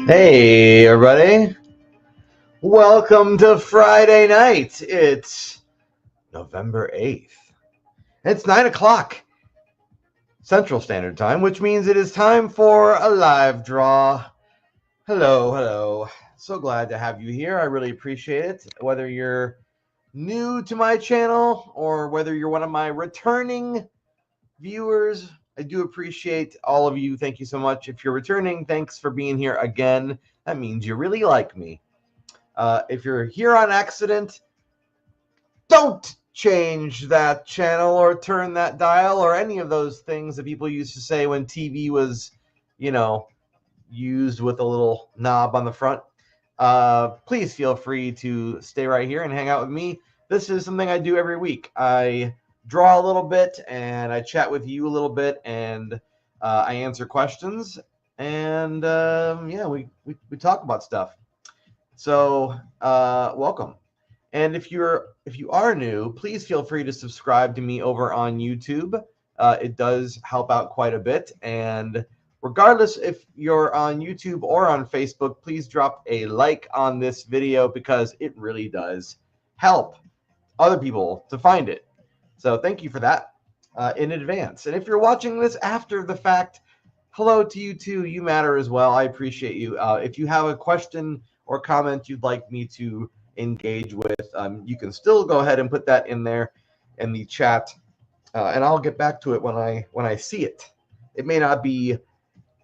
Hey everybody, welcome to Friday night. It's November 8th. It's 9 o'clock Central Standard Time, which means it is time for a live draw. Hello. So glad to have you here. I really appreciate it. Whether you're new to my channel or whether you're one of my returning viewers, I do appreciate all of you. Thank you so much. If you're returning, thanks for being here again. That means you really like me. If you're here on accident, don't change that channel or turn that dial or any of those things that people used to say when TV was, used with a little knob on the front. Please feel free to stay right here and hang out with me. This is something I do every week. I draw a little bit and I chat with you a little bit, and I answer questions, and we talk about stuff. So welcome. And if you are new, please feel free to subscribe to me over on YouTube. It does help out quite a bit. And regardless if you're on YouTube or on Facebook, please drop a like on this video because it really does help other people to find it. So thank you for that in advance. And if you're watching this after the fact, hello to you too. You matter as well. I appreciate you. If you have a question or comment you'd like me to engage with, you can still go ahead and put that in there in the chat, and I'll get back to it when I see it. It may not be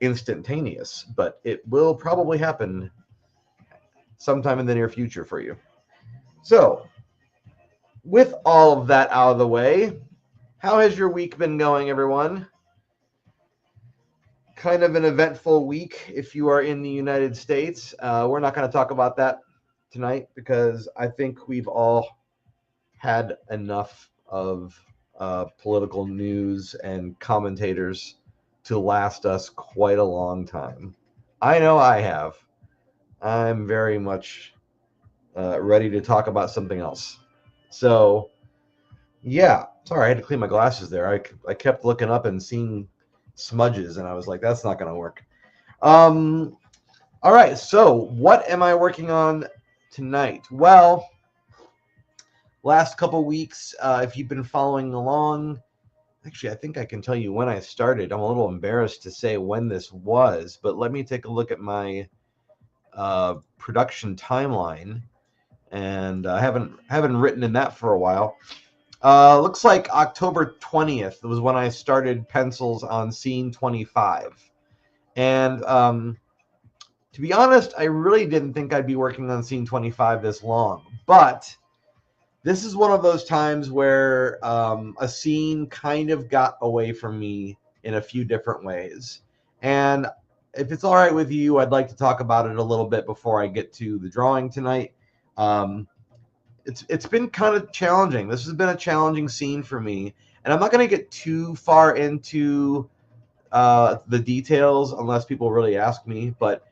instantaneous, but it will probably happen sometime in the near future for you. So with all of that out of the way, how has your week been going, everyone? Kind of an eventful week if you are in the United States. We're not going to talk about that tonight because I think we've all had enough of political news and commentators to last us quite a long time. I know I have. I'm very much ready to talk about something else. So, yeah. Sorry, I had to clean my glasses there. I kept looking up and seeing smudges, and I was like, that's not going to work. All right, so what am I working on tonight? Well, last couple weeks, if you've been following along, actually, I think I can tell you when I started. I'm a little embarrassed to say when this was, but let me take a look at my production timeline, and I haven't written in that for a while. Looks like October 20th was when I started pencils on scene 25. And to be honest, I really didn't think I'd be working on scene 25 this long. But this is one of those times where a scene kind of got away from me in a few different ways. And if it's all right with you, I'd like to talk about it a little bit before I get to the drawing tonight. It's been kind of challenging. This has been a challenging scene for me, and I'm not going to get too far into the details unless people really ask me, but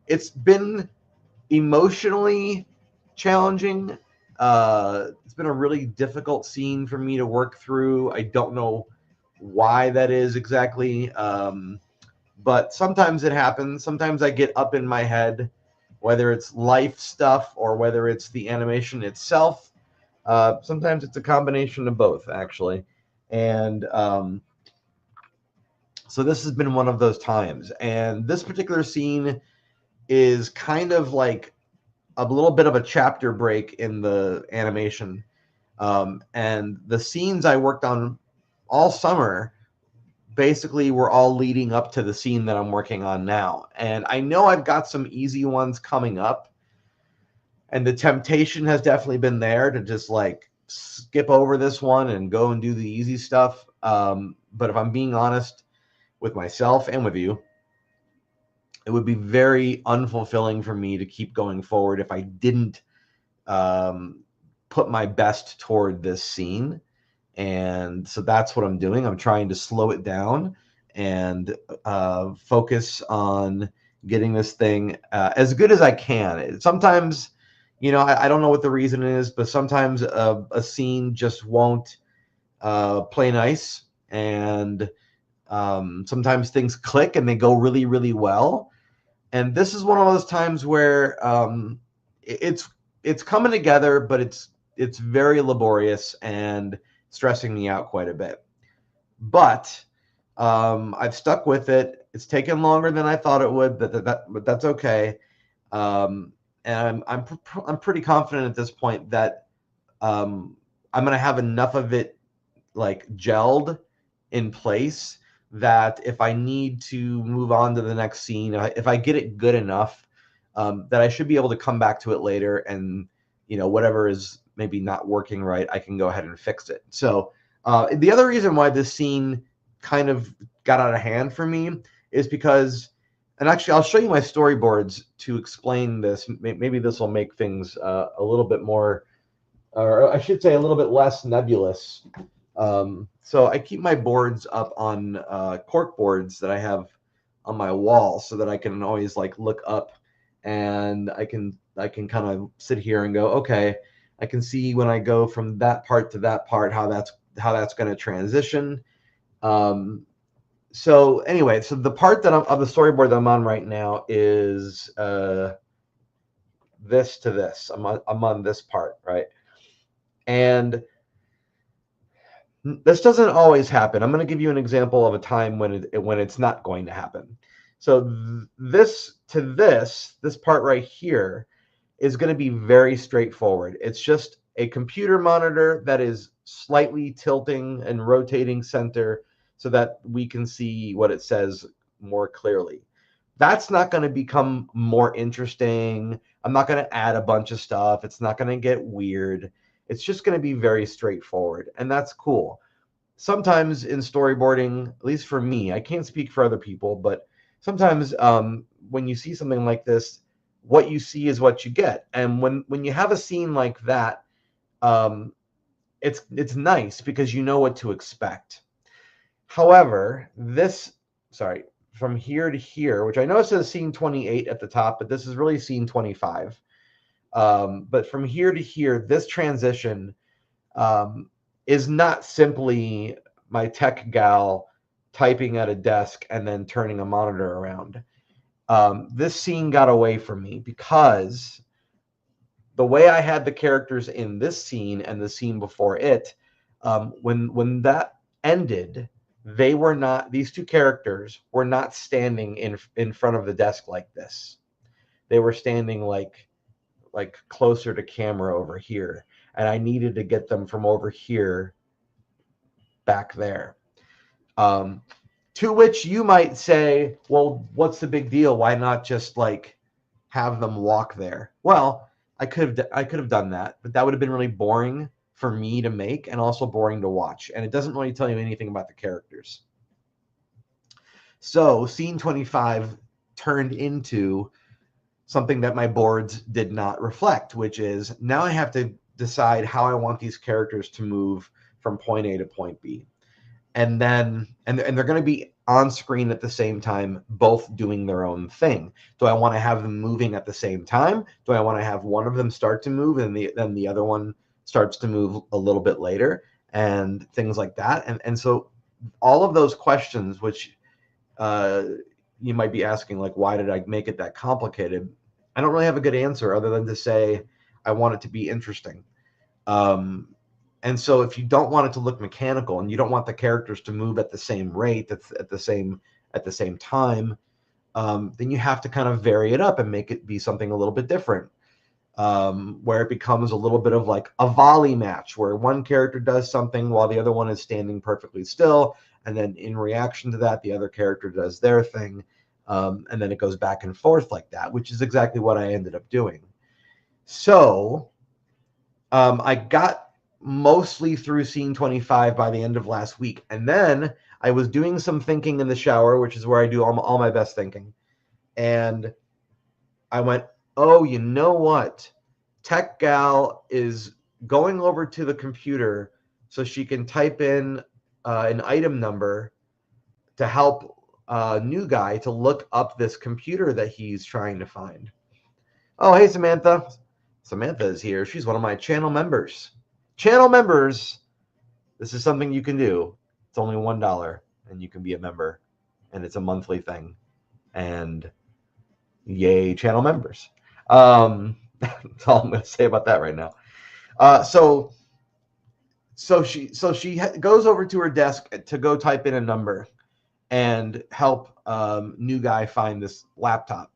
it's been emotionally challenging. It's been a really difficult scene for me to work through. I don't know why that is exactly, but sometimes it happens. Sometimes I get up in my head, whether it's life stuff or whether it's the animation itself. Sometimes it's a combination of both, actually. And so this has been one of those times. And this particular scene is kind of like a little bit of a chapter break in the animation. And the scenes I worked on all summer basically were all leading up to the scene that I'm working on now. And I know I've got some easy ones coming up, and the temptation has definitely been there to just like skip over this one and go and do the easy stuff. But if I'm being honest with myself and with you, it would be very unfulfilling for me to keep going forward if I didn't put my best toward this scene. And so that's what I'm doing. I'm trying to slow it down and focus on getting this thing as good as I can. Sometimes, I don't know what the reason is, but sometimes a scene just won't play nice. And sometimes things click and they go really, really well. And this is one of those times where it's coming together, but it's very laborious and stressing me out quite a bit. But I've stuck with it. It's taken longer than I thought it would, but that's okay. And I'm pretty confident at this point that I'm gonna have enough of it like gelled in place that if I need to move on to the next scene, if I get it good enough, that I should be able to come back to it later, and whatever is maybe not working right, I can go ahead and fix it. So the other reason why this scene kind of got out of hand for me is because, and actually I'll show you my storyboards to explain this. Maybe this will make things a little bit more, or I should say a little bit less nebulous. So I keep my boards up on cork boards that I have on my wall so that I can always like look up, and I can kind of sit here and go, okay, I can see when I go from that part to that part how that's going to transition. So anyway, so the part that of the storyboard that I'm on right now is this to this. I'm on this part, right? And this doesn't always happen. I'm going to give you an example of a time when it's not going to happen. So this part right here is going to be very straightforward. It's just a computer monitor that is slightly tilting and rotating center so that we can see what it says more clearly. That's not going to become more interesting. I'm not going to add a bunch of stuff. It's not going to get weird. It's just going to be very straightforward, and that's cool. Sometimes in storyboarding, at least for me, I can't speak for other people, but sometimes when you see something like this, what you see is what you get. And when you have a scene like that, it's nice because you know what to expect. However, from here to here, which I know it says scene 28 at the top, but this is really scene 25. But from here to here, this transition is not simply my tech gal typing at a desk and then turning a monitor around. This scene got away from me because the way I had the characters in this scene and the scene before it, when that ended, these two characters were not standing in front of the desk like this. They were standing like closer to camera over here, and I needed to get them from over here back there. To which you might say, well, what's the big deal? Why not just like have them walk there? Well, I could have done that, but that would have been really boring for me to make and also boring to watch, and it doesn't really tell you anything about the characters. So scene 25 turned into something that my boards did not reflect, which is now I have to decide how I want these characters to move from point A to point B. And then and they're going to be on screen at the same time, both doing their own thing. Do I want to have them moving at the same time? Do I want to have one of them start to move and then the other one starts to move a little bit later, and things like that? And so all of those questions, which you might be asking, like, why did I make it that complicated? I don't really have a good answer other than to say I want it to be interesting. And so if you don't want it to look mechanical and you don't want the characters to move at the same rate, at the same time, then you have to kind of vary it up and make it be something a little bit different, where it becomes a little bit of like a volley match where one character does something while the other one is standing perfectly still, and then in reaction to that, the other character does their thing, and then it goes back and forth like that, which is exactly what I ended up doing. So I got mostly through scene 25 by the end of last week. And then I was doing some thinking in the shower, which is where I do all my best thinking. And I went, oh, you know what? Tech Gal is going over to the computer so she can type in an item number to help new guy to look up this computer that he's trying to find. Oh, hey, Samantha. Samantha is here. She's one of my channel members. Channel members, this is something you can do. It's only $1 and you can be a member, and it's a monthly thing. And Yay, channel members. That's all I'm going to say about that right now. So she goes over to her desk to go type in a number and help new guy find this laptop.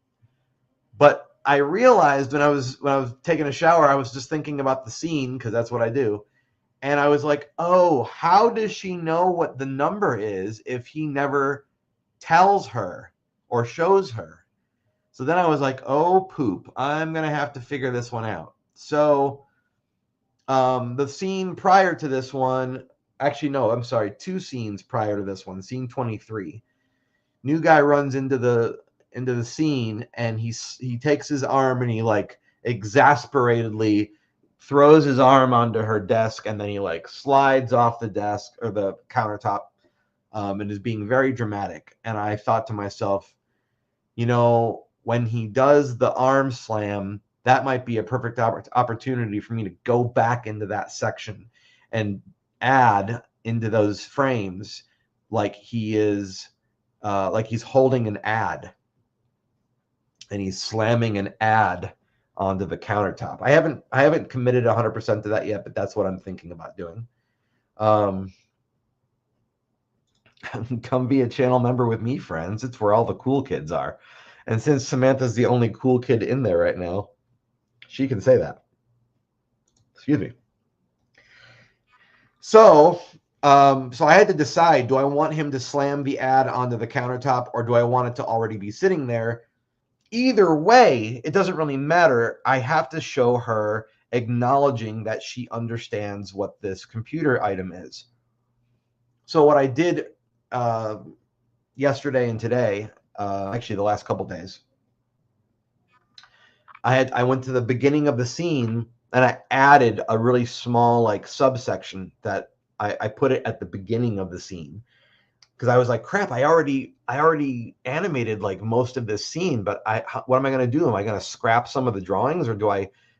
But I realized when I was taking a shower, I was just thinking about the scene because that's what I do. And I was like, oh, how does she know what the number is if he never tells her or shows her? So then I was like, oh, poop. I'm going to have to figure this one out. So the scene prior to this one, actually, no, I'm sorry, 2 scenes prior to this one, scene 23. New guy runs into the scene and he takes his arm and he like exasperatedly throws his arm onto her desk and then he like slides off the desk or the countertop and is being very dramatic. And I thought to myself, you know, when he does the arm slam, that might be a perfect opportunity for me to go back into that section and add into those frames like he is like he's holding an ad and he's slamming an ad onto the countertop. I haven't committed 100% to that yet, but that's what I'm thinking about doing. Come be a channel member with me, friends. It's where all the cool kids are. And since Samantha's the only cool kid in there right now, she can say that. Excuse me. So I had to decide, do I want him to slam the ad onto the countertop or do I want it to already be sitting there? Either way, it doesn't really matter. I have to show her acknowledging that she understands what this computer item is. So what I did yesterday and today, actually the last couple days, I went to the beginning of the scene and I added a really small like subsection that I put it at the beginning of the scene because I was like, crap, I already animated like most of this scene, but what am I going to do? Am I going to scrap some of the drawings or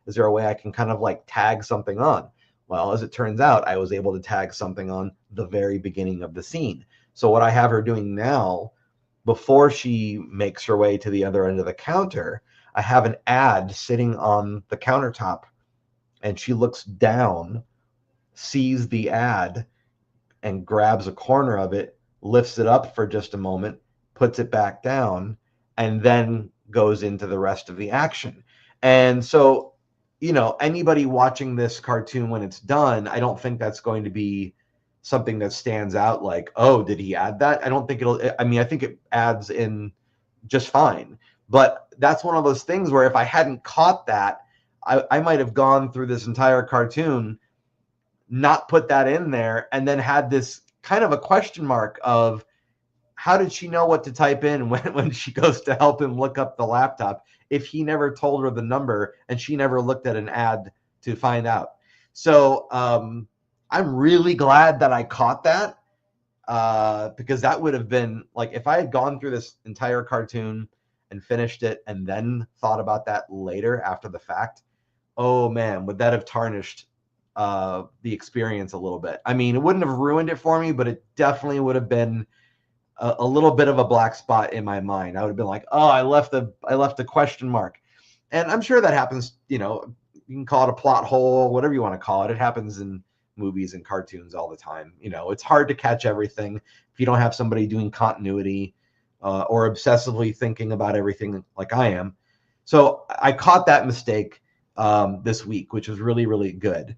is there a way I can kind of like tag something on? Well, as it turns out, I was able to tag something on the very beginning of the scene. So what I have her doing now, before she makes her way to the other end of the counter, I have an ad sitting on the countertop and she looks down, sees the ad and grabs a corner of it, lifts it up for just a moment, puts it back down, and then goes into the rest of the action. And so, you know, anybody watching this cartoon when it's done, I don't think that's going to be something that stands out like, oh, did he add that? I don't think I think it adds in just fine. But that's one of those things where if I hadn't caught that, I might have gone through this entire cartoon, not put that in there, and then had this kind of a question mark of how did she know what to type in when she goes to help him look up the laptop if he never told her the number and she never looked at an ad to find out. So I'm really glad that I caught that because that would have been like if I had gone through this entire cartoon and finished it and then thought about that later after the fact, oh man, would that have tarnished the experience a little bit. I mean, it wouldn't have ruined it for me, but it definitely would have been a little bit of a black spot in my mind. I would have been like, oh, I left the question mark. And I'm sure that happens, you know, you can call it a plot hole, whatever you want to call it. It happens in movies and cartoons all the time. You know, it's hard to catch everything if you don't have somebody doing continuity or obsessively thinking about everything like I am. So I caught that mistake this week, which was really, really good.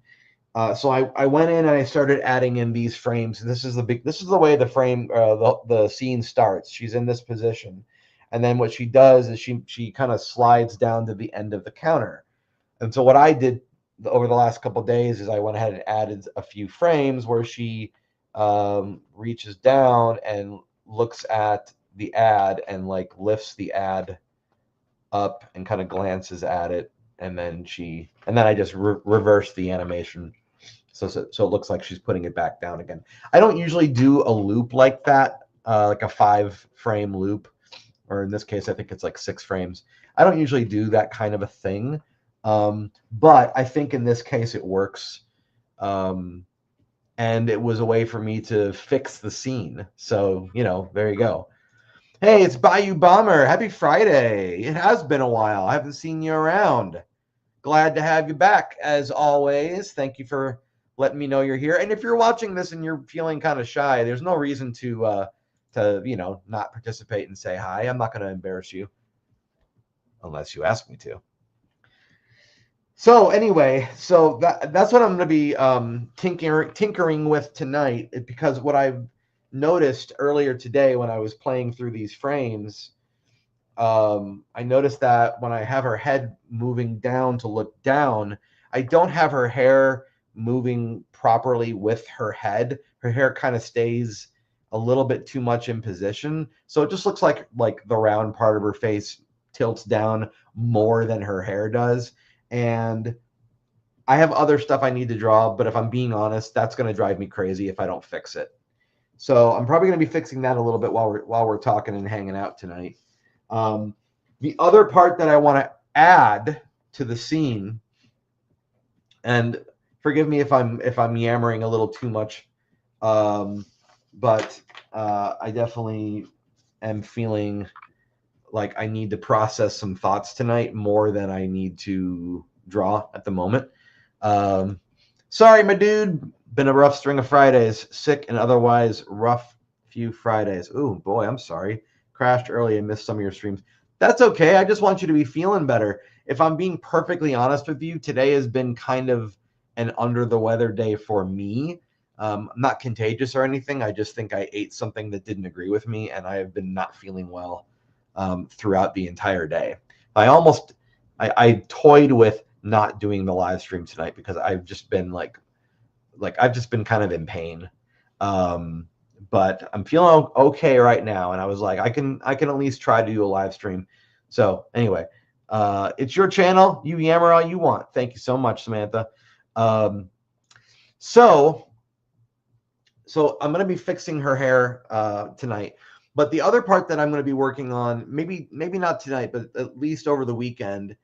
So I went in and I started adding in these frames. This is the way the frame the scene starts. She's in this position, and then what she does is she kind of slides down to the end of the counter. And so what I did over the last couple of days is I went ahead and added a few frames where she reaches down and looks at the ad and like lifts the ad up and kind of glances at it, and then I just reverse the animation. So it looks like she's putting it back down again. I don't usually do a loop like that, like a 5-frame loop, or in this case, I think it's like 6 frames. I don't usually do that kind of a thing, but I think in this case it works, and it was a way for me to fix the scene. So, you know, there you go. Hey, it's Bayou Bomber. Happy Friday. It has been a while. I haven't seen you around. Glad to have you back as always. Thank you for letting me know you're here. And if you're watching this and you're feeling kind of shy, there's no reason to not participate and say hi. I'm not going to embarrass you unless you ask me to. So anyway, that's what I'm going to be tinkering with tonight, because what I've noticed earlier today when I was playing through these frames, I noticed that when I have her head moving down to look down, I don't have her hair moving properly with her head. Her hair kind of stays a little bit too much in position, so it just looks like the round part of her face tilts down more than her hair does. And I have other stuff I need to draw, but if I'm being honest, that's going to drive me crazy if I don't fix it. So I'm probably going to be fixing that a little bit while we're talking and hanging out tonight. The other part that I want to add to the scene, and forgive me if I'm yammering a little too much, but I definitely am feeling like I need to process some thoughts tonight more than I need to draw at the moment. Sorry, my dude. Been a rough string of Fridays. Sick and otherwise rough few Fridays. Ooh, boy, I'm sorry. Crashed early and missed some of your streams. That's okay. I just want you to be feeling better. If I'm being perfectly honest with you, today has been kind of an under the weather day for me. I'm not contagious or anything. I just think I ate something that didn't agree with me, and I have been not feeling well throughout the entire day. I toyed with not doing the live stream tonight because I've just been I've just been kind of in pain. But I'm feeling okay right now, and I was like, I can at least try to do a live stream. So anyway, it's your channel. You yammer all you want. Thank you so much, Samantha. So I'm going to be fixing her hair tonight. But the other part that I'm going to be working on, maybe not tonight, but at least over the weekend,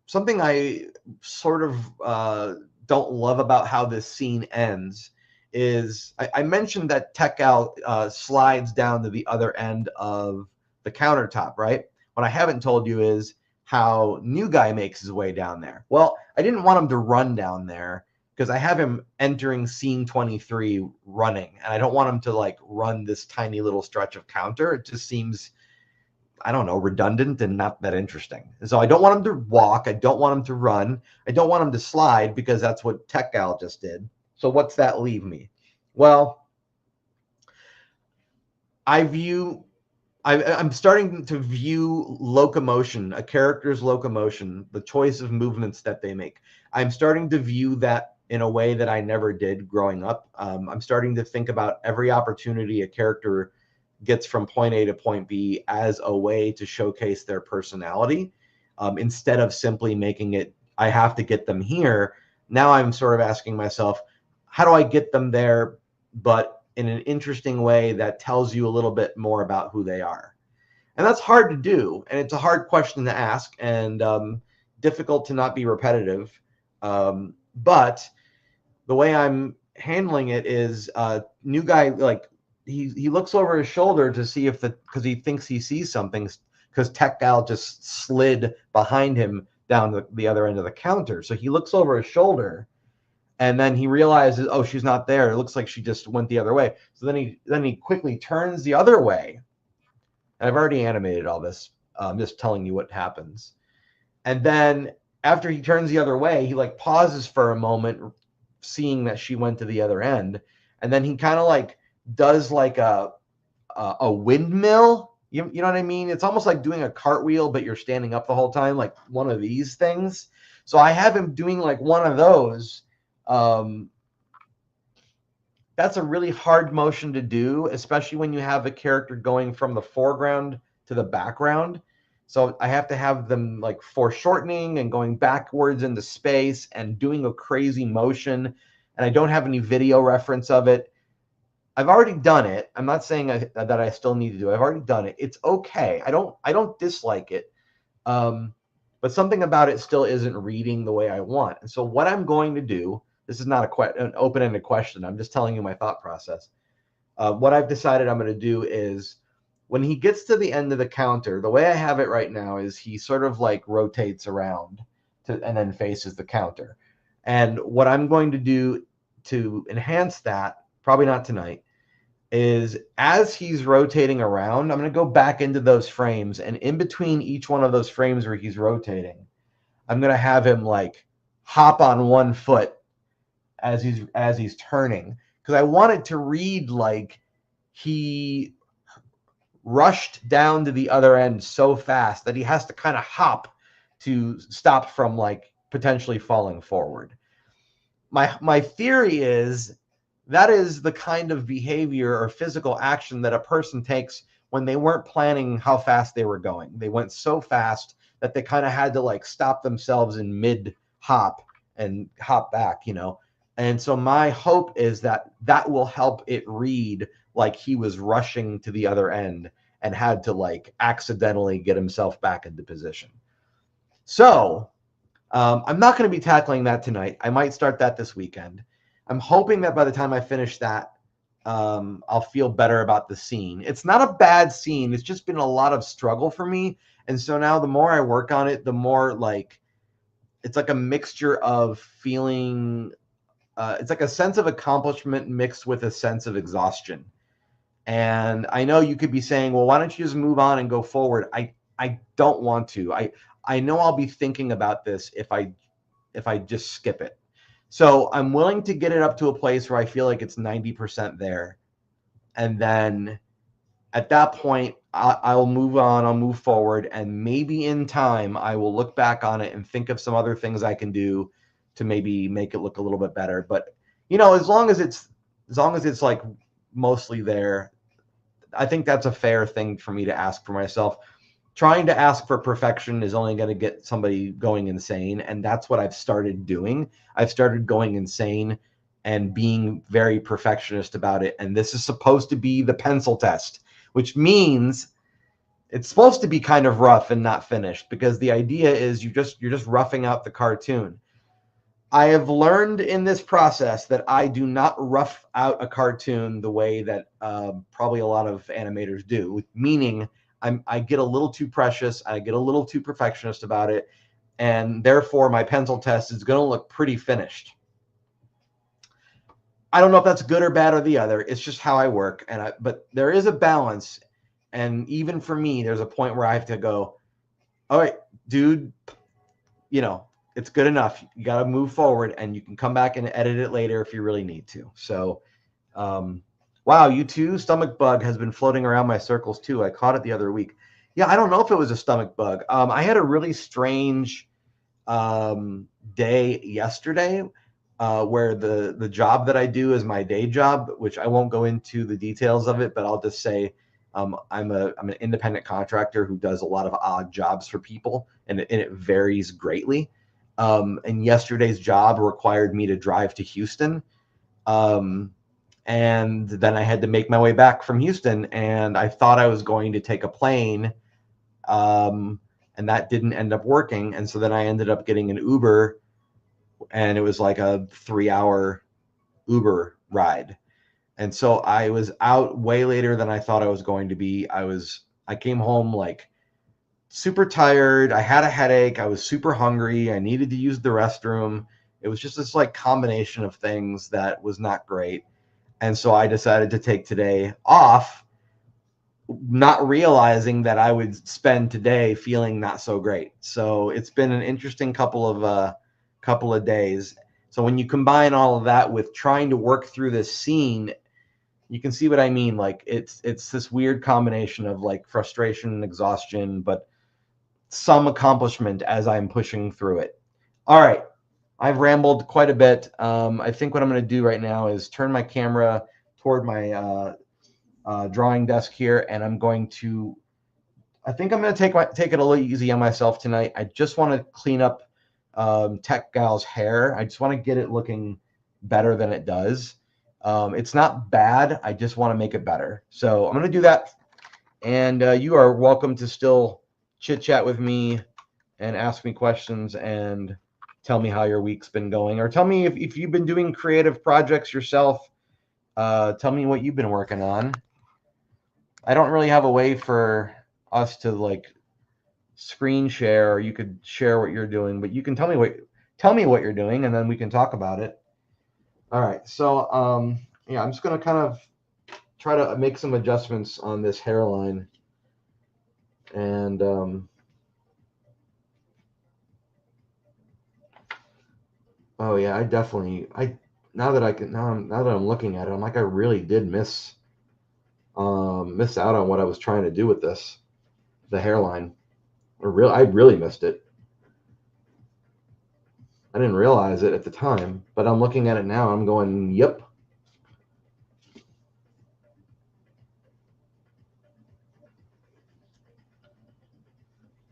something I sort of don't love about how this scene ends is I mentioned that TechAl slides down to the other end of the countertop, right? What I haven't told you is how New Guy makes his way down there. Well, I didn't want him to run down there because I have him entering scene 23 running, and I don't want him to run this tiny little stretch of counter. It just seems, I don't know, redundant and not that interesting. And so I don't want him to walk. I don't want him to run. I don't want him to slide because that's what TechAl just did. So what's that leave me? Well, I'm starting to view locomotion, a character's locomotion, the choice of movements that they make. I'm starting to view that in a way that I never did growing up. I'm starting to think about every opportunity a character gets from point A to point B as a way to showcase their personality, instead of simply making it, I have to get them here. Now I'm sort of asking myself, how do I get them there, but in an interesting way that tells you a little bit more about who they are? And that's hard to do, and it's a hard question to ask, and difficult to not be repetitive. But the way I'm handling it is, New Guy, he looks over his shoulder to see because he thinks he sees something, because TechAl just slid behind him down the other end of the counter. So he looks over his shoulder, and then he realizes, oh, she's not there. It looks like she just went the other way. So then he quickly turns the other way. And I've already animated all this. I'm just telling you what happens. And then after he turns the other way, he pauses for a moment, seeing that she went to the other end, and then he kind of does a windmill. You know what I mean? It's almost like doing a cartwheel, but you're standing up the whole time, like one of these things. So I have him doing one of those. That's a really hard motion to do, especially when you have a character going from the foreground to the background. So I have to have them foreshortening and going backwards into space and doing a crazy motion. And I don't have any video reference of it. I've already done it. I'm not saying that I still need to do it. I've already done it. It's okay. I don't dislike it. But something about it still isn't reading the way I want. And so what I'm going to do, this is not an open-ended question. I'm just telling you my thought process. What I've decided I'm going to do is, when he gets to the end of the counter, the way I have it right now is he sort of like rotates around and then faces the counter. And what I'm going to do to enhance that, probably not tonight, is as he's rotating around, I'm going to go back into those frames, and in between each one of those frames where he's rotating, I'm going to have him like hop on one foot as he's turning, because I want it to read like he rushed down to the other end so fast that he has to kind of hop to stop from like potentially falling forward. My theory is that is the kind of behavior or physical action that a person takes when they weren't planning how fast they were going. They went so fast that they kind of had to like stop themselves in mid hop and hop back, you know. And so my hope is that that will help it read like he was rushing to the other end and had to like accidentally get himself back into position. So I'm not going to be tackling that tonight. I might start that this weekend. I'm hoping that by the time I finish that, I'll feel better about the scene. It's not a bad scene. It's just been a lot of struggle for me. And so now the more I work on it, the more like it's like a mixture of feeling, it's like a sense of accomplishment mixed with a sense of exhaustion. And I know you could be saying, well, why don't you just move on and go forward? I don't want to. I know I'll be thinking about this if I just skip it. So I'm willing to get it up to a place where I feel like it's 90% there. And then at that point, I'll move on, I'll move forward, and maybe in time I will look back on it and think of some other things I can do to maybe make it look a little bit better. But you know, as long as it's like mostly there, I think that's a fair thing for me to ask for myself. Trying to ask for perfection is only going to get somebody going insane, and that's what I've started doing. I've started going insane and being very perfectionist about it, and this is supposed to be the pencil test, which means it's supposed to be kind of rough and not finished, because the idea is you're just roughing out the cartoon. I have learned in this process that I do not rough out a cartoon the way that probably a lot of animators do, meaning I get a little too precious, I get a little too perfectionist about it, and therefore my pencil test is going to look pretty finished. I don't know if that's good or bad or the other. It's just how I work, but there is a balance, and even for me, there's a point where I have to go, all right, dude, you know, it's good enough. You got to move forward, and you can come back and edit it later if you really need to. So, wow, you too? Stomach bug has been floating around my circles too. I caught it the other week. Yeah, I don't know if it was a stomach bug. I had a really strange day yesterday where the job that I do is my day job, which I won't go into the details of it, but I'll just say I'm an independent contractor who does a lot of odd jobs for people, and it varies greatly. And yesterday's job required me to drive to Houston. And then I had to make my way back from Houston, and I thought I was going to take a plane, and that didn't end up working. And so then I ended up getting an Uber, and it was like a 3-hour Uber ride. And so I was out way later than I thought I was going to be. I came home like super tired. I had a headache. I was super hungry. I needed to use the restroom. It was just this like combination of things that was not great. And so I decided to take today off, not realizing that I would spend today feeling not so great. So it's been an interesting couple of days. So when you combine all of that with trying to work through this scene, you can see what I mean. Like it's this weird combination of like frustration and exhaustion, but some accomplishment as I'm pushing through it. All right. I've rambled quite a bit. I think what I'm going to do right now is turn my camera toward my drawing desk here, and I'm going to take it a little easy on myself tonight. I just want to clean up Tech Gal's hair. I just want to get it looking better than it does. It's not bad. I just want to make it better. So I'm going to do that, and you are welcome to still chit chat with me and ask me questions and tell me how your week's been going, or tell me if you've been doing creative projects yourself. Tell me what you've been working on. I don't really have a way for us to like screen share, or you could share what you're doing, but you can tell me what you're doing, and then we can talk about it. All right, so yeah, I'm just gonna kind of try to make some adjustments on this hairline, and oh yeah, I now that I'm looking at it, I'm like, I really did miss out on what I was trying to do with the hairline. I really missed it. I didn't realize it at the time, but I'm looking at it now. I'm going, yep.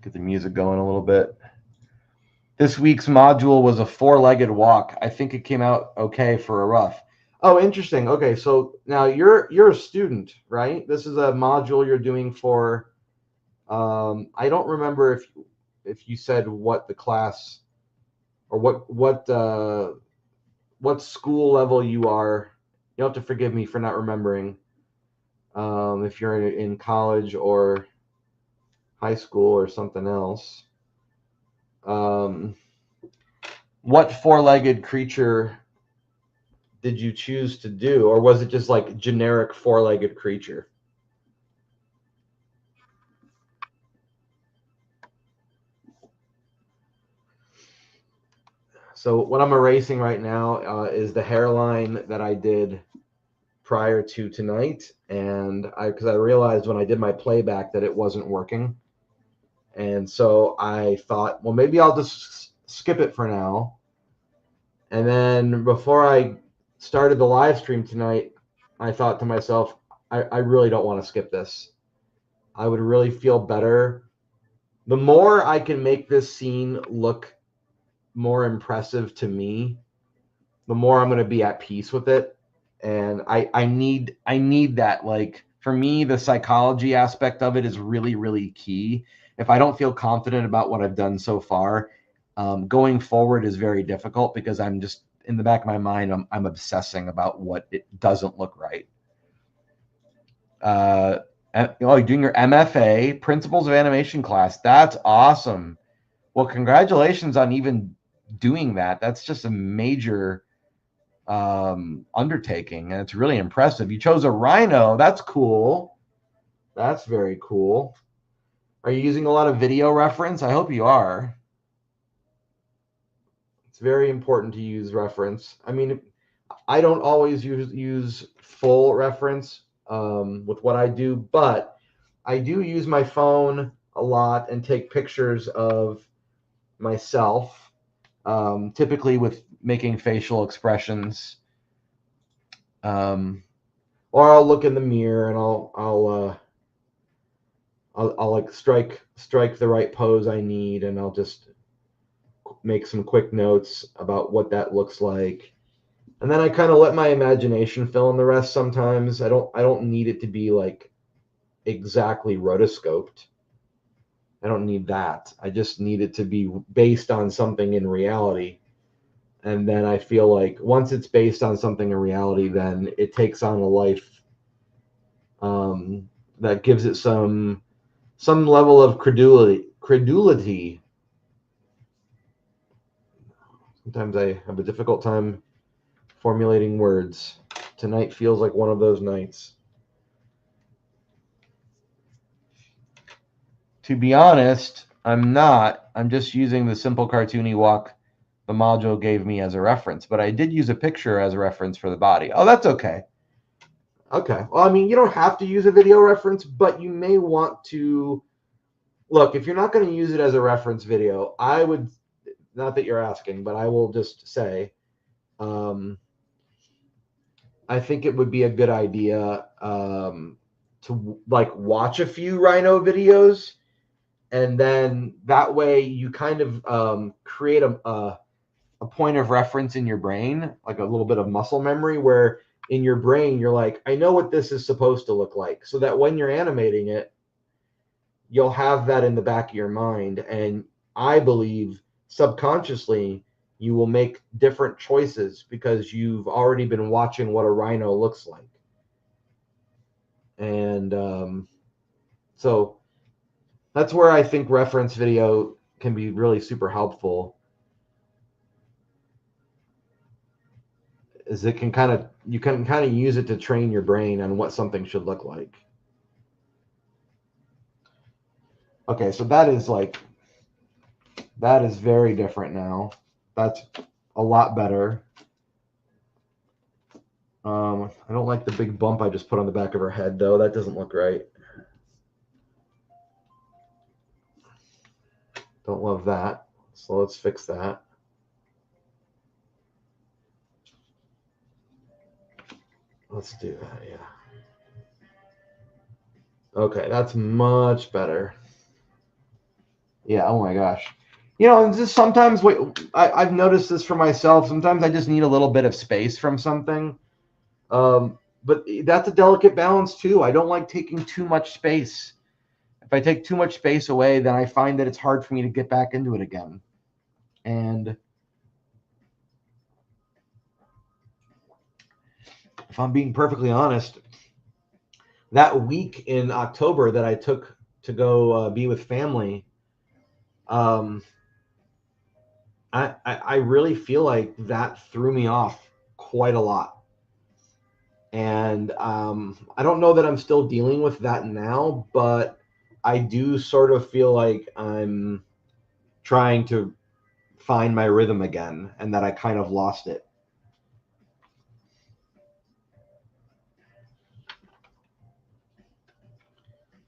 Get the music going a little bit. This week's module was a 4-legged walk. I think it came out okay for a rough. Oh, interesting. Okay, so now you're a student, right? This is a module you're doing for. I don't remember if you said what the class or what school level you are. You'll have to forgive me for not remembering. If you're in college or high school or something else. What 4-legged creature did you choose to do, or was it just like generic 4-legged creature? So what I'm erasing right now is the hairline that I did prior to tonight, and because I realized when I did my playback that it wasn't working, and so I thought, well, maybe I'll just skip it for now. And then before I started the live stream tonight, I thought to myself, I really don't want to skip this. I would really feel better. The more I can make this scene look more impressive to me, the more I'm going to be at peace with it. And I need that. Like, for me, the psychology aspect of it is really, really key. If I don't feel confident about what I've done so far, going forward is very difficult, because I'm just in the back of my mind, I'm obsessing about what it doesn't look right. You're doing your MFA, Principles of Animation class. That's awesome. Well, congratulations on even doing that. That's just a major undertaking, and it's really impressive. You chose a rhino. That's cool. That's very cool. Are you using a lot of video reference? I hope you are. It's very important to use reference. I mean, I don't always use full reference with what I do, but I do use my phone a lot and take pictures of myself, typically with making facial expressions. Or I'll look in the mirror and I'll like strike the right pose I need, and I'll just make some quick notes about what that looks like. And then I kind of let my imagination fill in the rest sometimes. I don't need it to be like exactly rotoscoped. I don't need that. I just need it to be based on something in reality. And then I feel like once it's based on something in reality, then it takes on a life that gives it some level of credulity. Sometimes I have a difficult time formulating words. Tonight feels like one of those nights. To be honest, I'm not. I'm just using the simple cartoony walk the module gave me as a reference, but I did use a picture as a reference for the body. Oh, that's okay. Okay. Well, I mean, you don't have to use a video reference, but you may want to. Look, if you're not going to use it as a reference video, I would, not that you're asking, but I will just say, I think it would be a good idea to like watch a few rhino videos, and then that way you kind of create a point of reference in your brain, like a little bit of muscle memory, where in your brain you're like, I know what this is supposed to look like, so that when you're animating it, you'll have that in the back of your mind. And I believe subconsciously you will make different choices because you've already been watching what a rhino looks like. And so that's where I think reference video can be really super helpful. Is you can kind of use it to train your brain on what something should look like. Okay, so that is very different now. That's a lot better. I don't like the big bump I just put on the back of her head, though. That doesn't look right. Don't love that. So let's fix that. Let's do that, yeah. Okay, that's much better. Yeah, oh my gosh. You know, just sometimes I've noticed this for myself. Sometimes I just need a little bit of space from something. But that's a delicate balance too. I don't like taking too much space. If I take too much space away, then I find that it's hard for me to get back into it again. And if I'm being perfectly honest, that week in October that I took to go be with family, I really feel like that threw me off quite a lot. And I don't know that I'm still dealing with that now, but I do sort of feel like I'm trying to find my rhythm again and that I kind of lost it.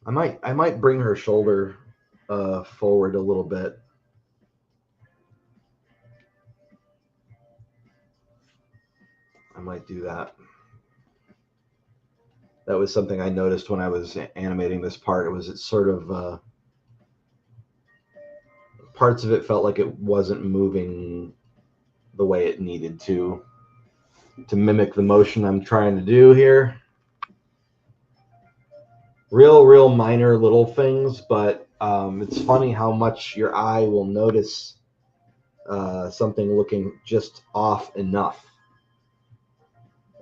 I might bring her shoulder forward a little bit. I might do that. That was something I noticed when I was animating this part. It's sort of parts of it felt like it wasn't moving the way it needed to mimic the motion I'm trying to do here. Real minor little things, but it's funny how much your eye will notice something looking just off enough.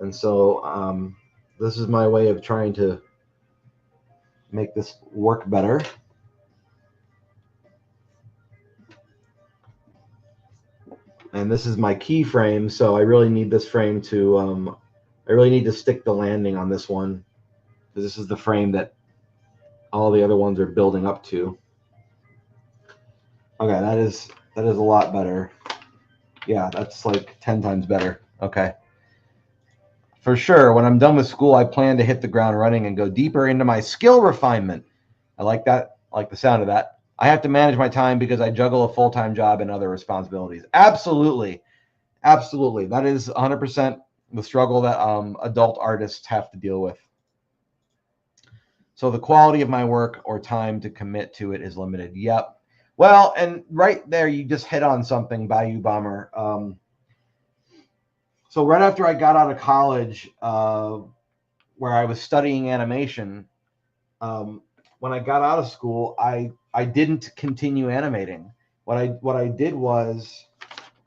And so this is my way of trying to make this work better. And this is my keyframe, so I really need this frame to I really need to stick the landing on this one, because this is the frame that all the other ones are building up to. Okay, that is a lot better. Yeah, that's like 10 times better. Okay. For sure, when I'm done with school, I plan to hit the ground running and go deeper into my skill refinement. I like that. I like the sound of that. I have to manage my time because I juggle a full-time job and other responsibilities. Absolutely. Absolutely. That is 100% the struggle that adult artists have to deal with. So the quality of my work or time to commit to it is limited. Yep. Well, and right there, you just hit on something, Bayou Bomber. So right after I got out of college, where I was studying animation, when I got out of school, I didn't continue animating. What I did was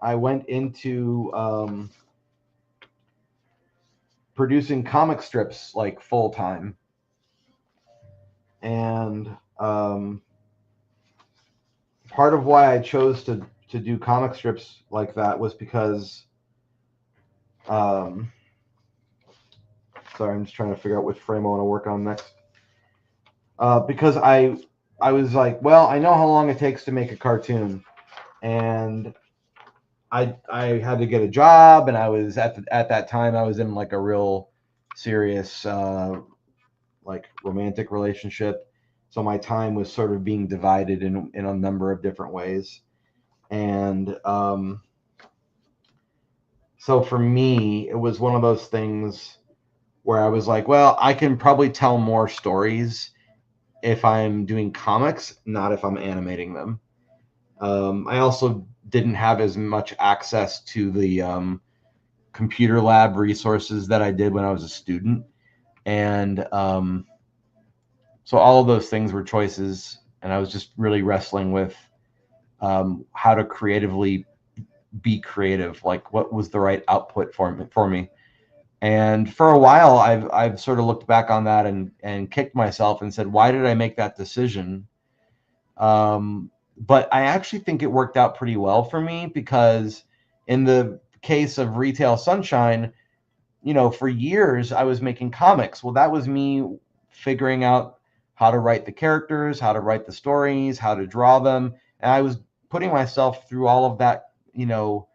I went into producing comic strips like full time, and part of why I chose to do comic strips like that was because sorry, I'm just trying to figure out which frame I want to work on next. Because I was like, well, I know how long it takes to make a cartoon, and I had to get a job, and I was at that time I was in like a real serious like romantic relationship, so my time was sort of being divided in a number of different ways, and so for me, it was one of those things where I was like, well, I can probably tell more stories if I'm doing comics, not if I'm animating them. I also didn't have as much access to the computer lab resources that I did when I was a student. And so all of those things were choices. And I was just really wrestling with how to creatively be creative, like what was the right output for me. And for a while, I've sort of looked back on that and kicked myself and said, why did I make that decision? But I actually think it worked out pretty well for me, because in the case of Retail Sunshine, you know, for years I was making comics. Well, that was me figuring out how to write the characters, how to write the stories, how to draw them. And I was putting myself through all of that, you know,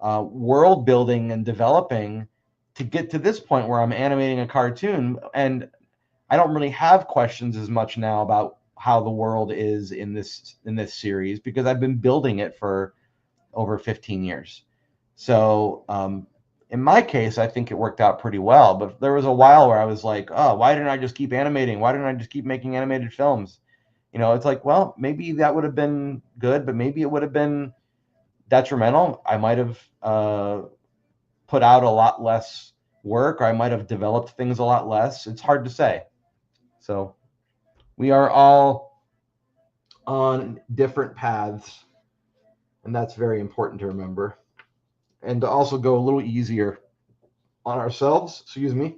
world building and developing to get to this point where I'm animating a cartoon. And I don't really have questions as much now about how the world is in this series, because I've been building it for over 15 years. So in my case, I think it worked out pretty well. But there was a while where I was like, oh, why didn't I just keep animating? Why didn't I just keep making animated films? You know, it's like, well, maybe that would have been good, but maybe it would have been detrimental. I might have put out a lot less work, or I might have developed things a lot less. It's hard to say. So we are all on different paths, and that's very important to remember. And to also go a little easier on ourselves. Excuse me.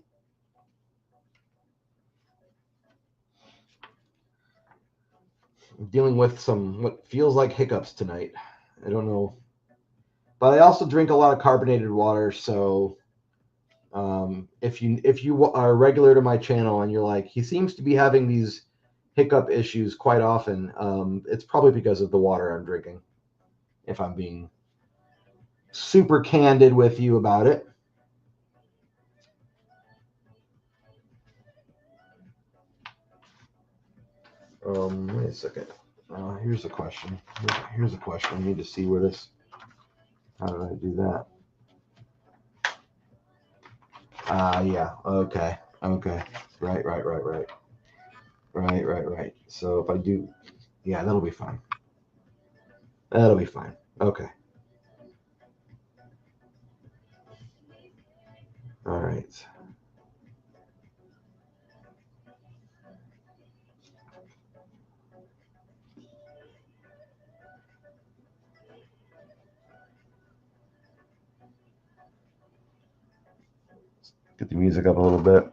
I'm dealing with some what feels like hiccups tonight. I don't know. But I also drink a lot of carbonated water, so if you are regular to my channel and you're like, he seems to be having these hiccup issues quite often, it's probably because of the water I'm drinking, if I'm being super candid with you about it. Wait a second. Here's a question. Here's a question. I need to see where this. How did I do that? Yeah. Okay. Right. So if I do, yeah, that'll be fine. That'll be fine. Okay. All right. Get the music up a little bit.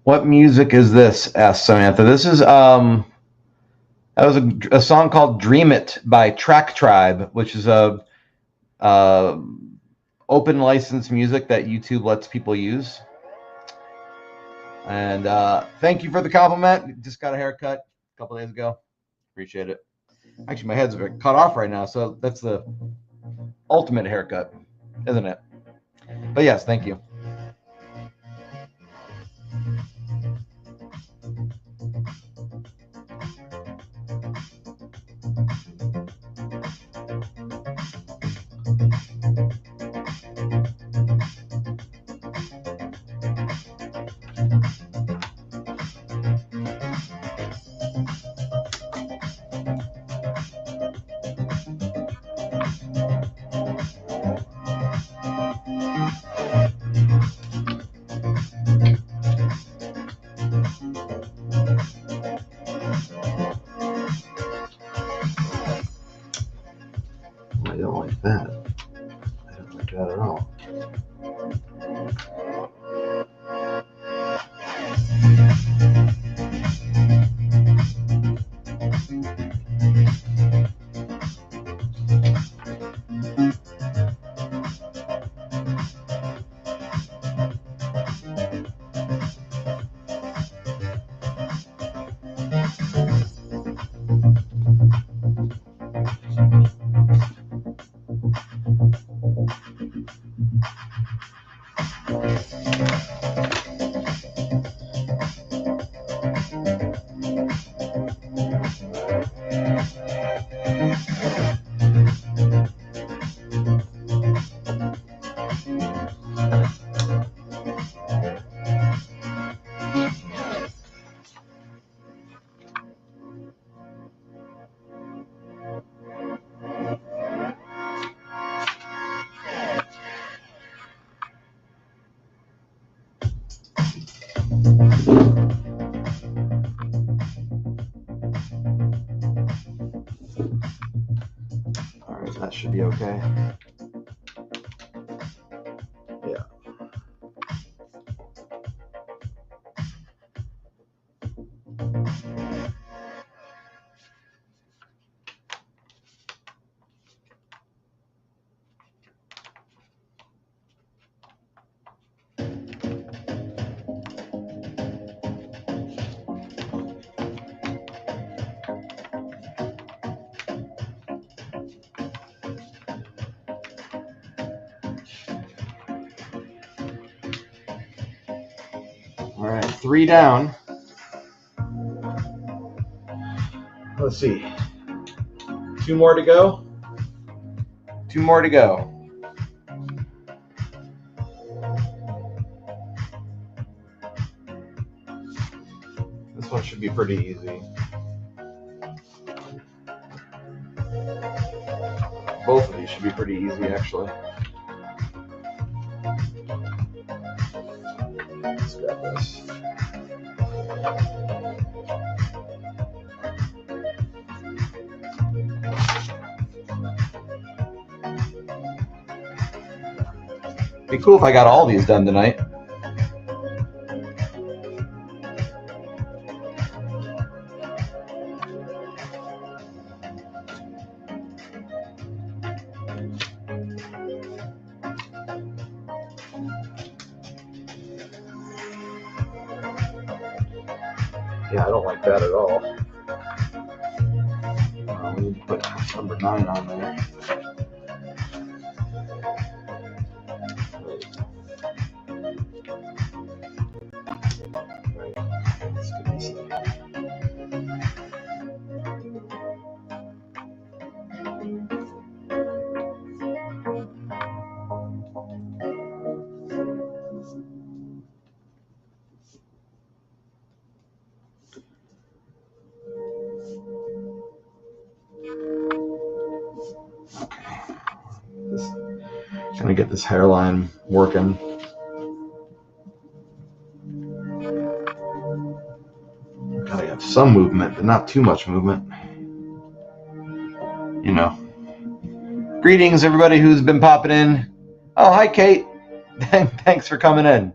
What music is this? Asked Samantha. This is that was a song called "Dream It" by Track Tribe, which is a open license music that YouTube lets people use. And thank you for the compliment. Just got a haircut a couple days ago. Appreciate it. Actually, my head's a bit cut off right now, so that's the ultimate haircut, isn't it? But yes, thank you. I don't like that. I don't like that at all. All right, that should be okay. Yeah. All right, 3 down. Let's see. 2 more to go. 2 more to go. This one should be pretty easy. Both of these should be pretty easy, actually. Let's grab this. Be cool if I got all these done tonight. Yeah, I don't like that at all. We need to put number 9 on there. Let's get this thing. Gonna get this hairline working. Gotta have some movement, but not too much movement. You know. Greetings, everybody who's been popping in. Oh, hi, Kate. Thanks for coming in.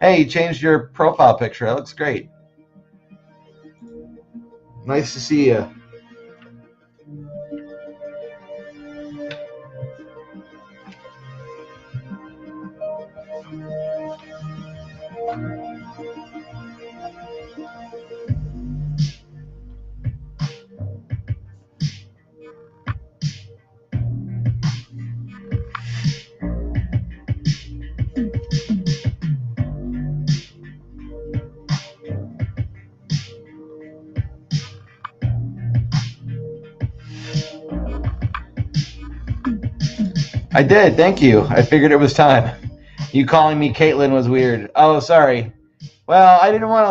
Hey, you changed your profile picture. That looks great. Nice to see you. I did, thank you. I figured it was time. You calling me Caitlin was weird. Oh, sorry. Well, I didn't want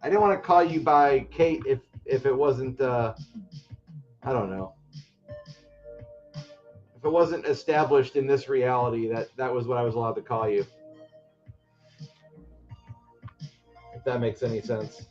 to call you by Kate if it wasn't I don't know. If it wasn't established in this reality that was what I was allowed to call you. If that makes any sense.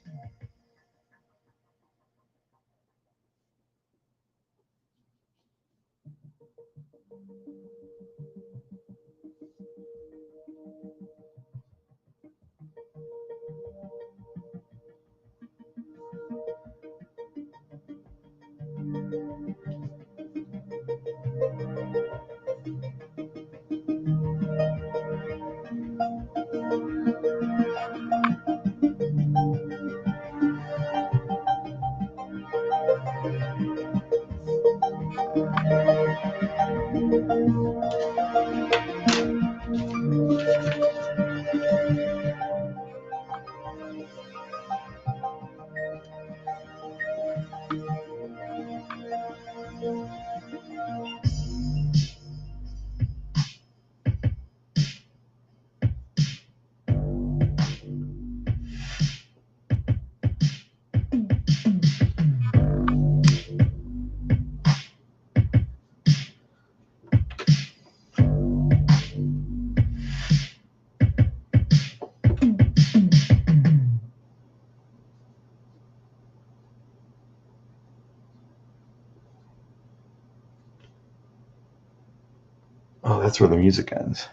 Oh, that's where the music ends.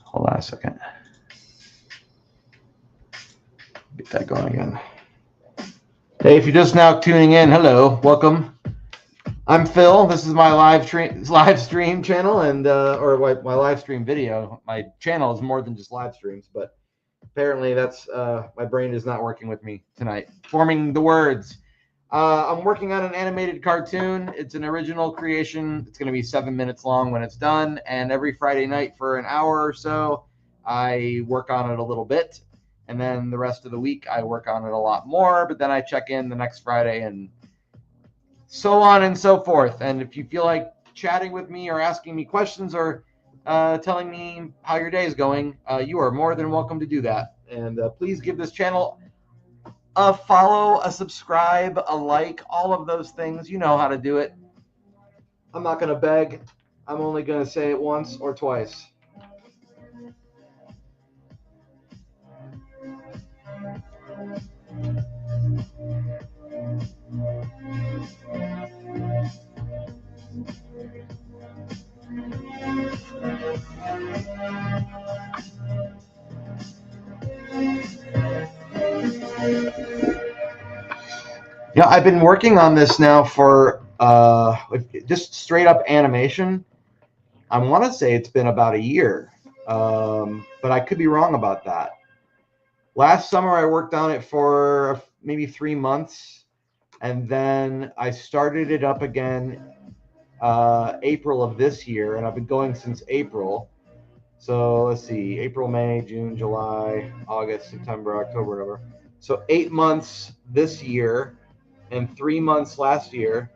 Hold on a second. Get that going again. Hey, if you're just now tuning in, hello, welcome. I'm Phil. This is my live stream channel, and or my live stream video. My channel is more than just live streams, but apparently that's my brain is not working with me tonight. Forming the words. I'm working on an animated cartoon. It's an original creation. It's going to be 7 minutes long when it's done, and every Friday night for an hour or so, I work on it a little bit, and then the rest of the week I work on it a lot more, but then I check in the next Friday and so on and so forth. And if you feel like chatting with me or asking me questions or telling me how your day is going, you are more than welcome to do that. And please give this channel a follow, a subscribe, a like, all of those things. You know how to do it. I'm not going to beg. I'm only going to say it once or twice. Yeah, I've been working on this now for just straight up animation. I want to say it's been about a year, but I could be wrong about that. Last summer, I worked on it for maybe 3 months, and then I started it up again April of this year, and I've been going since April. So let's see, April, May, June, July, August, September, October, November. So 8 months this year and 3 months last year.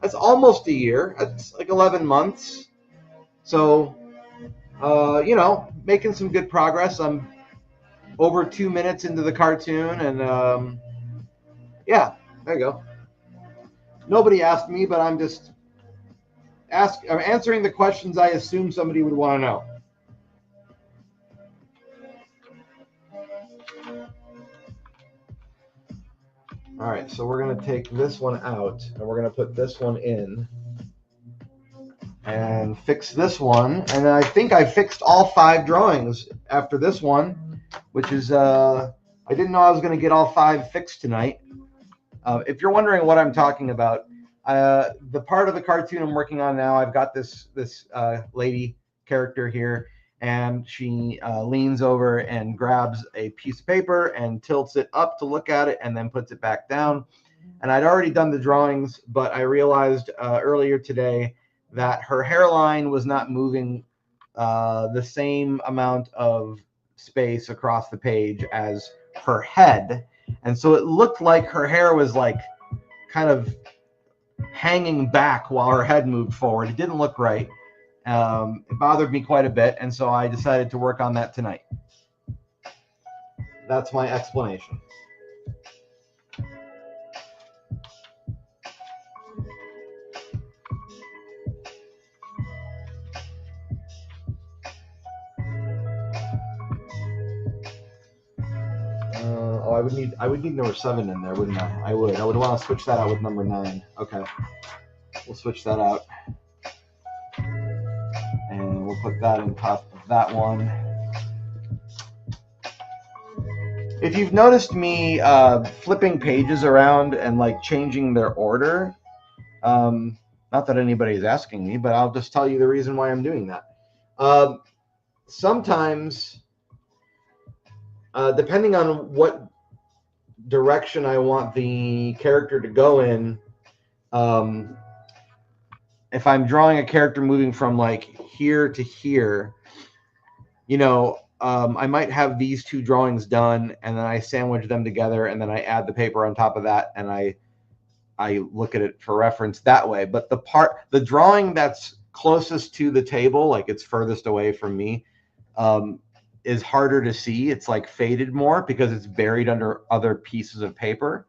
That's almost a year. That's like 11 months. So, making some good progress. I'm over 2 minutes into the cartoon, and yeah, there you go. Nobody asked me, but I'm just I'm answering the questions I assume somebody would want to know. All right, so we're going to take this one out, and we're going to put this one in and fix this one. And I think I fixed all 5 drawings after this one, which is, I didn't know I was going to get all 5 fixed tonight. If you're wondering what I'm talking about, the part of the cartoon I'm working on now, I've got this lady character here, and she leans over and grabs a piece of paper and tilts it up to look at it and then puts it back down. And I'd already done the drawings, but I realized earlier today that her hairline was not moving the same amount of space across the page as her head. And so it looked like her hair was like kind of hanging back while her head moved forward. It didn't look right. It bothered me quite a bit, and so I decided to work on that tonight. That's my explanation. I would need number 7 in there, wouldn't I? I would want to switch that out with number 9. Okay, we'll switch that out, and we'll put that on top of that one. If you've noticed me flipping pages around and like changing their order, not that anybody's asking me, but I'll just tell you the reason why I'm doing that. Sometimes, depending on what direction I want the character to go in, if I'm drawing a character moving from like here to here, I might have these 2 drawings done, and then I sandwich them together, and then I add the paper on top of that, and I look at it for reference that way. But the drawing that's closest to the table, like it's furthest away from me, is harder to see. It's like faded more because it's buried under other pieces of paper.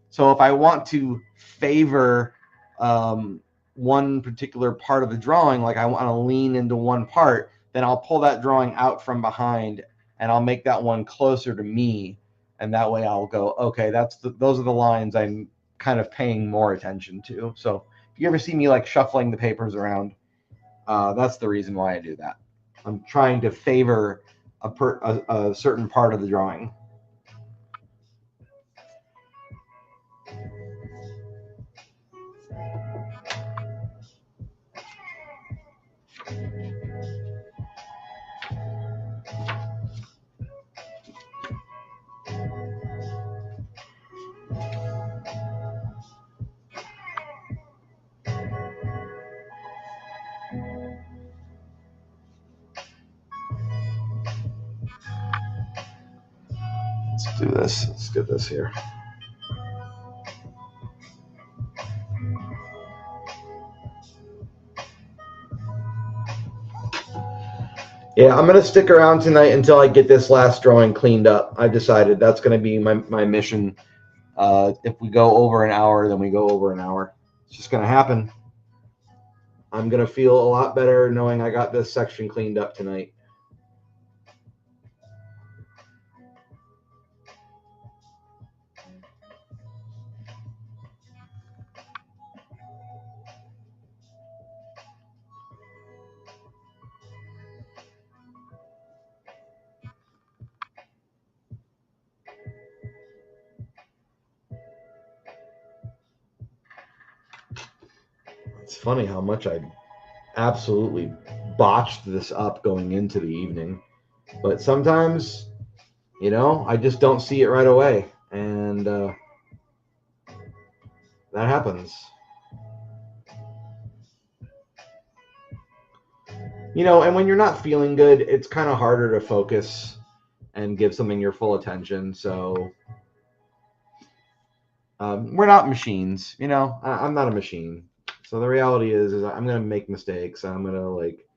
So if I want to favor one particular part of the drawing, like I want to lean into one part, then I'll pull that drawing out from behind and I'll make that one closer to me. And that way I'll go, okay, those are the lines I'm kind of paying more attention to. So if you ever see me like shuffling the papers around, that's the reason why I do that. I'm trying to favor a certain part of the drawing. Let's do this. Let's get this here. Yeah, I'm going to stick around tonight until I get this last drawing cleaned up. I've decided that's going to be my mission. If we go over an hour, then we go over an hour. It's just going to happen. I'm going to feel a lot better knowing I got this section cleaned up tonight. It's funny how much I absolutely botched this up going into the evening. But sometimes, you know, I just don't see it right away. And that happens. You know, and when you're not feeling good, it's kind of harder to focus and give something your full attention. So we're not machines, you know. I'm not a machine. So the reality is I'm gonna make mistakes. I'm gonna like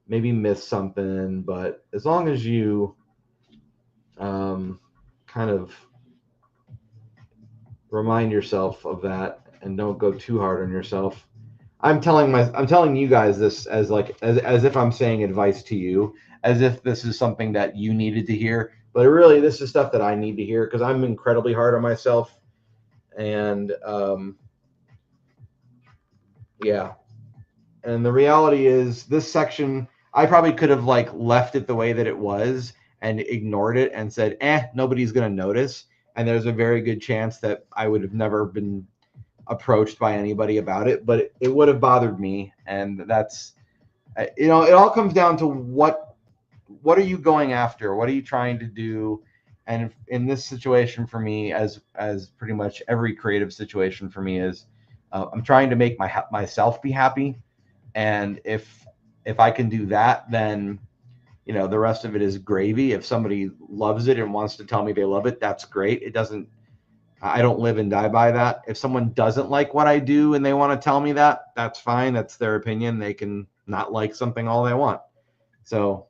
maybe miss something, but as long as you kind of remind yourself of that and don't go too hard on yourself. I'm telling you guys this as like as if I'm saying advice to you, as if this is something that you needed to hear, but really this is stuff that I need to hear because I'm incredibly hard on myself. And yeah. And the reality is this section, I probably could have like left it the way that it was and ignored it and said, nobody's going to notice. And there's a very good chance that I would have never been approached by anybody about it, but it would have bothered me. And that's, you know, it all comes down to what are you going after? What are you trying to do? And in this situation for me, as pretty much every creative situation for me is, I'm trying to make myself be happy. And if I can do that, then, you know, the rest of it is gravy. If somebody loves it and wants to tell me they love it, that's great. I don't live and die by that. If someone doesn't like what I do and they want to tell me that, that's fine. That's their opinion. They can not like something all they want. So,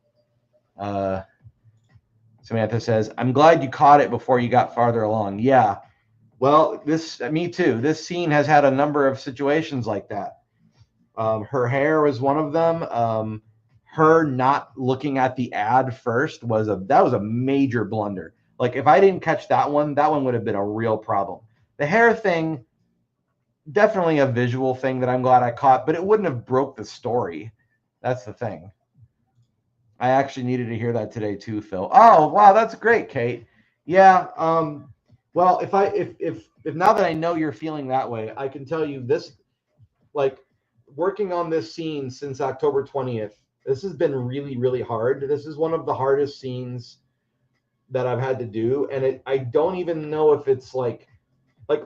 Samantha says, I'm glad you caught it before you got farther along. Yeah. Well, me too. This scene has had a number of situations like that. Her hair was one of them. Her not looking at the ad first was a major blunder. Like if I didn't catch that one would have been a real problem. The hair thing, definitely a visual thing that I'm glad I caught, but it wouldn't have broke the story. That's the thing. I actually needed to hear that today too, Phil. Oh, wow, that's great, Kate. Yeah. Well, if now that I know you're feeling that way, I can tell you this, like working on this scene since October 20th, this has been really, really hard. This is one of the hardest scenes that I've had to do. And I don't even know if it's like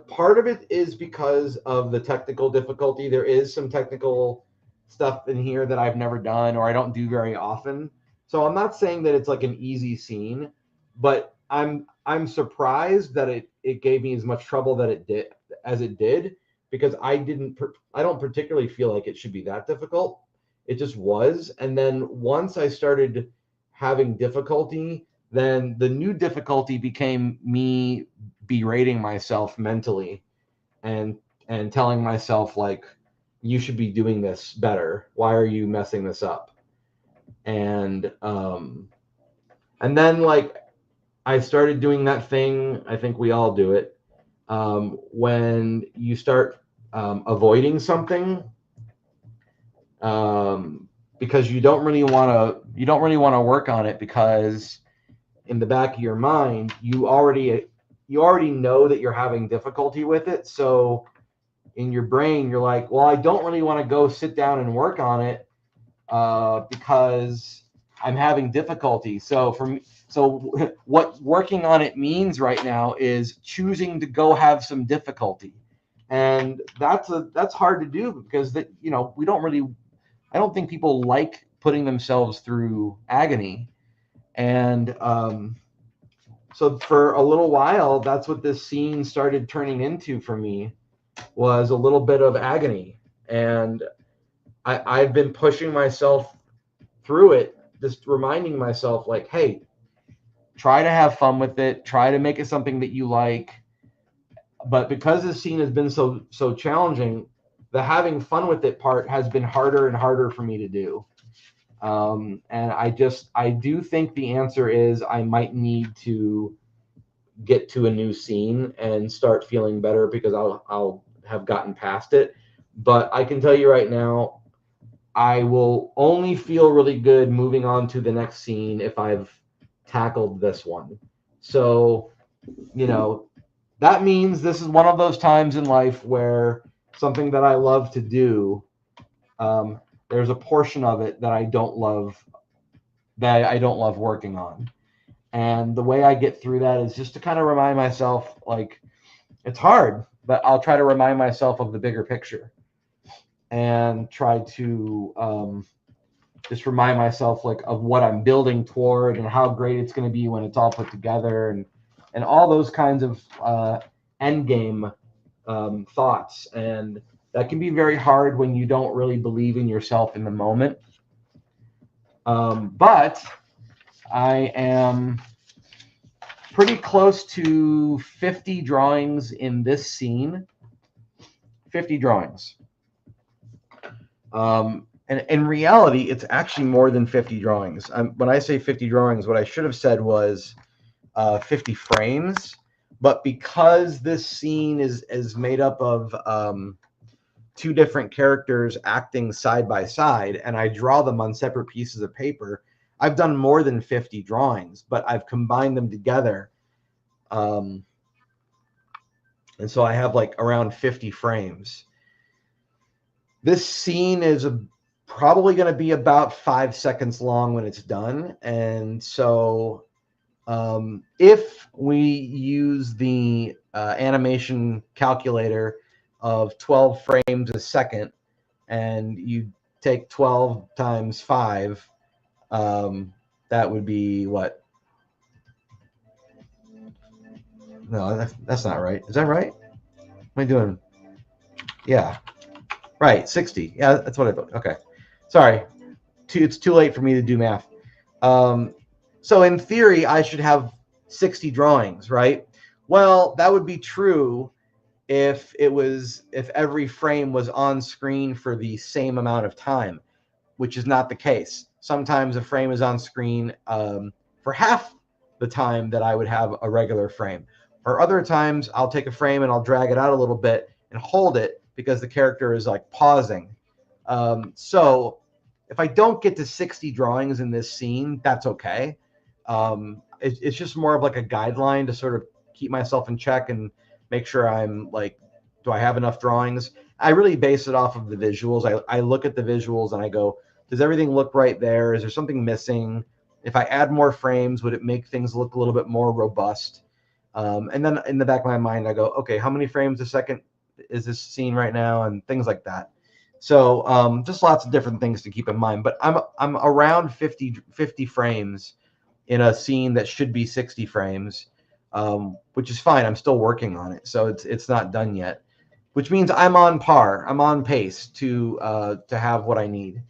part of it is because of the technical difficulty. There is some technical stuff in here that I've never done or I don't do very often. So I'm not saying that it's like an easy scene, but I'm surprised that it gave me as much trouble that it did because I don't particularly feel like it should be that difficult. It just was. And then once I started having difficulty, then the new difficulty became me berating myself mentally and telling myself like, you should be doing this better. Why are you messing this up? And then like I started doing that thing. I think we all do it. When you start avoiding something because you don't really want to work on it because in the back of your mind you already know that you're having difficulty with it. So in your brain you're like, well, I don't really want to go sit down and work on it because I'm having difficulty. So what working on it means right now is choosing to go have some difficulty. And that's hard to do because that, you know, I don't think people like putting themselves through agony. And So for a little while, that's what this scene started turning into for me, was a little bit of agony. And I've been pushing myself through it, just reminding myself, like, hey, try to have fun with it, try to make it something that you like. But because this scene has been so challenging, the having fun with it part has been harder and harder for me to do. And I do think the answer is I might need to get to a new scene and start feeling better, because I'll have gotten past it. But I can tell you right now, I will only feel really good moving on to the next scene if I've tackled this one. So, you know, that means this is one of those times in life where something that I love to do, there's a portion of it that I don't love working on. And the way I get through that is just to kind of remind myself, like, it's hard, but I'll try to remind myself of the bigger picture and try to just remind myself, like, of what I'm building toward and how great it's going to be when it's all put together, and all those kinds of end game thoughts. And that can be very hard when you don't really believe in yourself in the moment. But I am pretty close to 50 drawings in this scene. 50 drawings. And in reality, it's actually more than 50 drawings. When I say 50 drawings, what I should have said was 50 frames. But because this scene is made up of two different characters acting side by side, and I draw them on separate pieces of paper, I've done more than 50 drawings, but I've combined them together. And so I have like around 50 frames. This scene is probably going to be about 5 seconds long when it's done. And so if we use the animation calculator of 12 frames a second, and you take 12 times 5, that would be what? No, that's not right. Is that right? What am I doing? Yeah. Right, 60. Yeah, that's what I thought. Okay. Sorry. It's too late for me to do math. So in theory, I should have 60 drawings, right? Well, that would be true if every frame was on screen for the same amount of time, which is not the case. Sometimes a frame is on screen for half the time that I would have a regular frame. Or other times, I'll take a frame and I'll drag it out a little bit and hold it because the character is like pausing. So if I don't get to 60 drawings in this scene, that's okay. It's just more of like a guideline to sort of keep myself in check and make sure I'm like, do I have enough drawings? I really base it off of the visuals. I look at the visuals and I go, does everything look right there? Is there something missing? If I add more frames, would it make things look a little bit more robust? And then in the back of my mind, I go, okay, how many frames a second is this scene right now? And things like that. So just lots of different things to keep in mind. But I'm around 50 frames in a scene that should be 60 frames, which is fine. I'm still working on it, so it's not done yet, which means I'm on par. I'm on pace to have what I need.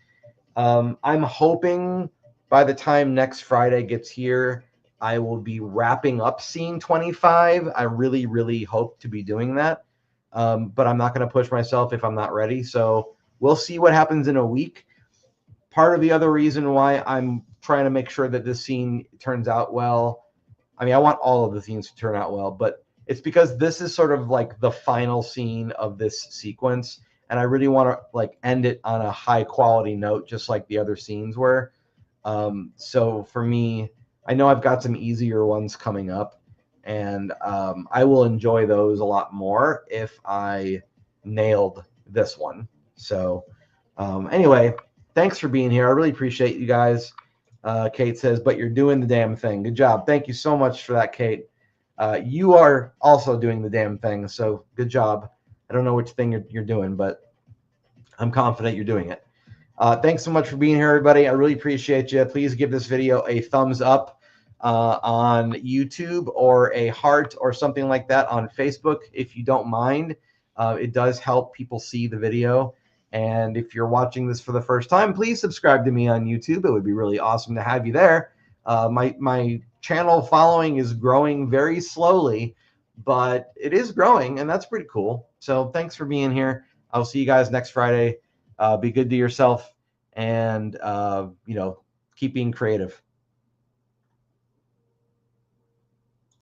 I'm hoping by the time next Friday gets here, I will be wrapping up scene 25. I really, really hope to be doing that, but I'm not going to push myself if I'm not ready. So we'll see what happens in a week. Part of the other reason why I'm trying to make sure that this scene turns out well, I mean, I want all of the scenes to turn out well, but it's because this is sort of like the final scene of this sequence, and I really want to like end it on a high quality note, just like the other scenes were. So for me, I know I've got some easier ones coming up, and I will enjoy those a lot more if I nailed this one. So anyway, thanks for being here. I really appreciate you guys. Kate says, but you're doing the damn thing. Good job. Thank you so much for that, Kate. You are also doing the damn thing, so good job. I don't know which thing you're doing, but I'm confident you're doing it. Thanks so much for being here, everybody. I really appreciate you. Please give this video a thumbs up. on YouTube or a heart or something like that on Facebook, if you don't mind. It does help people see the video. And if you're watching this for the first time, please subscribe to me on YouTube. It would be really awesome to have you there. My channel following is growing very slowly, but it is growing, and that's pretty cool. So thanks for being here. I'll see you guys next Friday. Be good to yourself, and keep being creative.